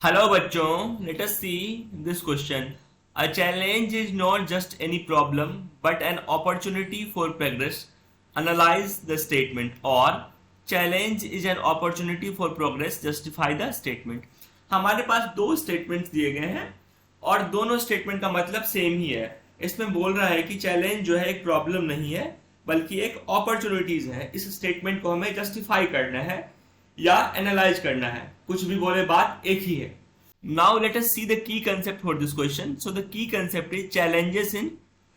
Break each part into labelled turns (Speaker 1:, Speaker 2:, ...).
Speaker 1: Hello बच्चों, let us see this question. A challenge is not just any problem but an opportunity for progress. Analyze the statement. और challenge is an opportunity for progress. Justify the statement. हमारे पास दो statements दिए गए हैं और दोनों statement का मतलब सेम ही है. इसमें बोल रहा है कि चैलेंज जो है एक प्रॉब्लम नहीं है बल्कि एक अपॉर्चुनिटीज है. इस स्टेटमेंट को हमें जस्टिफाई करना है या एनालाइज करना है. कुछ भी बोले बात एक ही है. Now let us see the key concept for this question. So the key concept is challenges in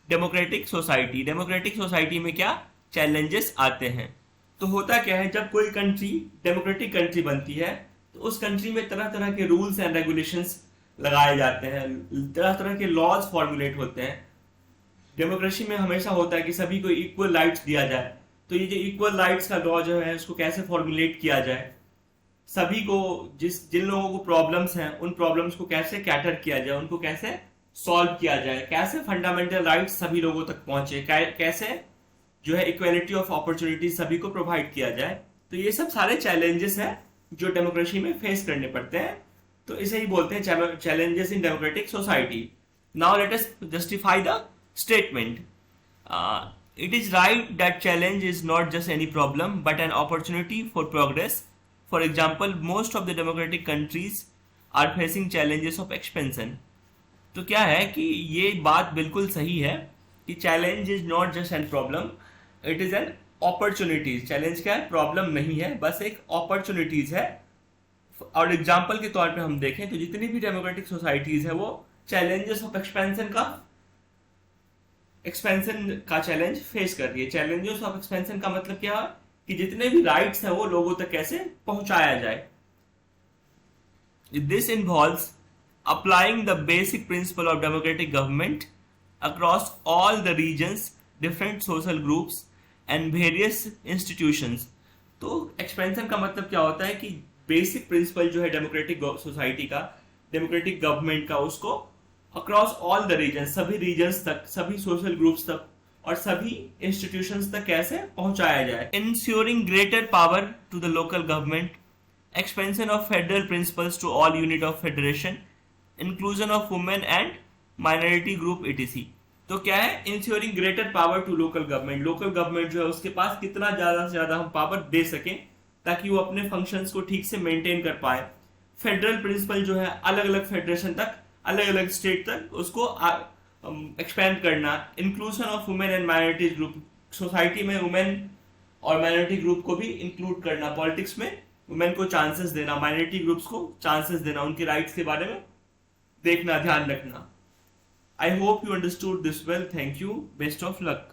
Speaker 1: democratic society. Democratic society में क्या चैलेंजेस आते हैं? तो होता क्या है, जब कोई कंट्री डेमोक्रेटिक कंट्री बनती है तो उस कंट्री में तरह तरह के रूल्स एंड रेगुलेशंस लगाए जाते हैं, तरह तरह के लॉज फॉर्मुलेट होते हैं. डेमोक्रेसी में हमेशा होता है कि सभी को इक्वल राइट्स दिया जाए. तो ये जो इक्वल राइट्स का लॉ जो है उसको कैसे फॉर्मुलेट किया जाए, सभी को जिन लोगों को प्रॉब्लम्स हैं उन प्रॉब्लम्स को कैसे कैटर किया जाए, उनको कैसे सॉल्व किया जाए, कैसे फंडामेंटल राइट्स सभी लोगों तक पहुंचे, कैसे जो है इक्वेलिटी ऑफ अपॉर्चुनिटीज सभी को प्रोवाइड किया जाए. तो ये सब सारे चैलेंजेस हैं जो डेमोक्रेसी में फेस करने पड़ते हैं. तो इसे ही बोलते हैं challenges in democratic society. Now let us justify the statement. It is right that challenge is not just any problem but an opportunity for progress. For example, most of the democratic countries are facing challenges of expansion. तो क्या है कि ये बात बिल्कुल सही है कि challenge is not just an problem, it is an opportunities. Challenge क्या है? प्रॉब्लम नहीं है, बस एक अपॉर्चुनिटीज है. और एग्जाम्पल के तौर पे हम देखें तो जितनी भी डेमोक्रेटिक सोसाइटीज है वो चैलेंजेस ऑफ एक्सपेंशन का चैलेंज फेस कर रही है. चैलेंजेस ऑफ एक्सपेंशन का मतलब क्या है कि जितने भी राइट्स हैं वो लोगों तक कैसे पहुंचाया जाए. This involves applying the basic principle of democratic government across all the regions, different social groups and various institutions. तो एक्सपेंशन का मतलब क्या होता है कि बेसिक प्रिंसिपल जो है डेमोक्रेटिक सोसाइटी का, डेमोक्रेटिक गवर्नमेंट का, उसको अक्रॉस ऑल द रीजन, सभी रीजन्स तक, सभी सोशल ग्रुप्स तक और सभी इंस्टीट्यूशंस तक कैसे पहुंचाया जाए. Ensuring greater power to the local government, expansion of federal principles to all unit of federation, inclusion of women and minority group etc. तो क्या है? Ensuring greater power to local government. Local government जो है उसके पास कितना ज्यादा से ज्यादा हम पावर दे सकें ताकि वो अपने फंक्शंस को ठीक से मेंटेन कर पाए. फेडरल प्रिंसिपल जो है अलग अलग फेडरेशन तक, अलग अलग स्टेट तक उसको एक्सपेंड करना. Inclusion of women and minority group, society में वुमेन और माइनॉरिटी ग्रुप को भी इंक्लूड करना. पॉलिटिक्स में वुमेन को चांसेस देना, माइनॉरिटी ग्रुप्स को चांसेस देना, उनके राइट्स के बारे में देखना, ध्यान रखना. I hope you understood this well. Thank you. Best of luck.